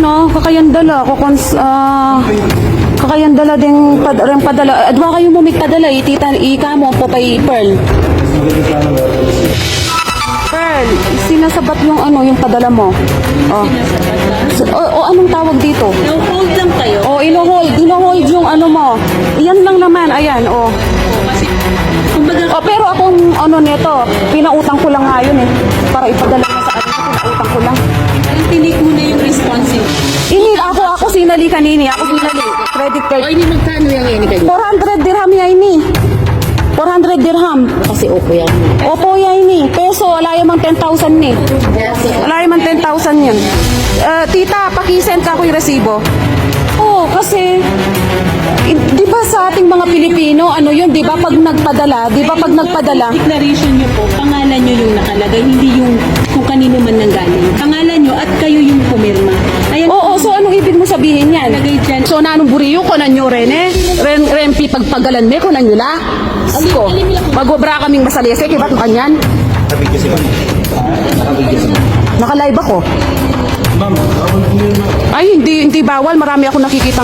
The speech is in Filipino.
kakayandala. Kakayandala din padala. Adwa kayo mo may padala. Tita, ika mo po kay Pearl. Pearl, sinasabat yung yung padala mo. Anong tawag dito? No-hold lang kayo. Ino-hold yung mo. Iyan lang naman, ayan, Kasi, kumbaga, pero akong nito, pinautang ko lang ngayon para ipadala na sa pinautang ko lang. tinik mo na yung responsive. Ako sinali kanini, credit card. O, hindi magkano yung ini kayo? 400 dirham yan 400 dirham. Kasi opo yan. Opo yan peso, wala yung 10,000 ni. Wala yung 10,000 yun. Tita, pakisend ka ko yung resibo. Kasi di ba sa ating mga Pilipino, di ba pag nagpadala, Declaration nyo po, pangalan nyo yung nakalagay, hindi yung kung kanino man nanggaling. Pangalan nyo at kayo yung pumirma. Ayan, so anong ibig mo sabihin yan? Nalagay dyan. So nanong buriyo ko nanyo rene? Rempi pagpagalan me ko nanyo la? Asko, magwabra kaming masalese, kibat mo kanyan? Nakalive ako. Ay, hindi bawal. Marami ako nakikitang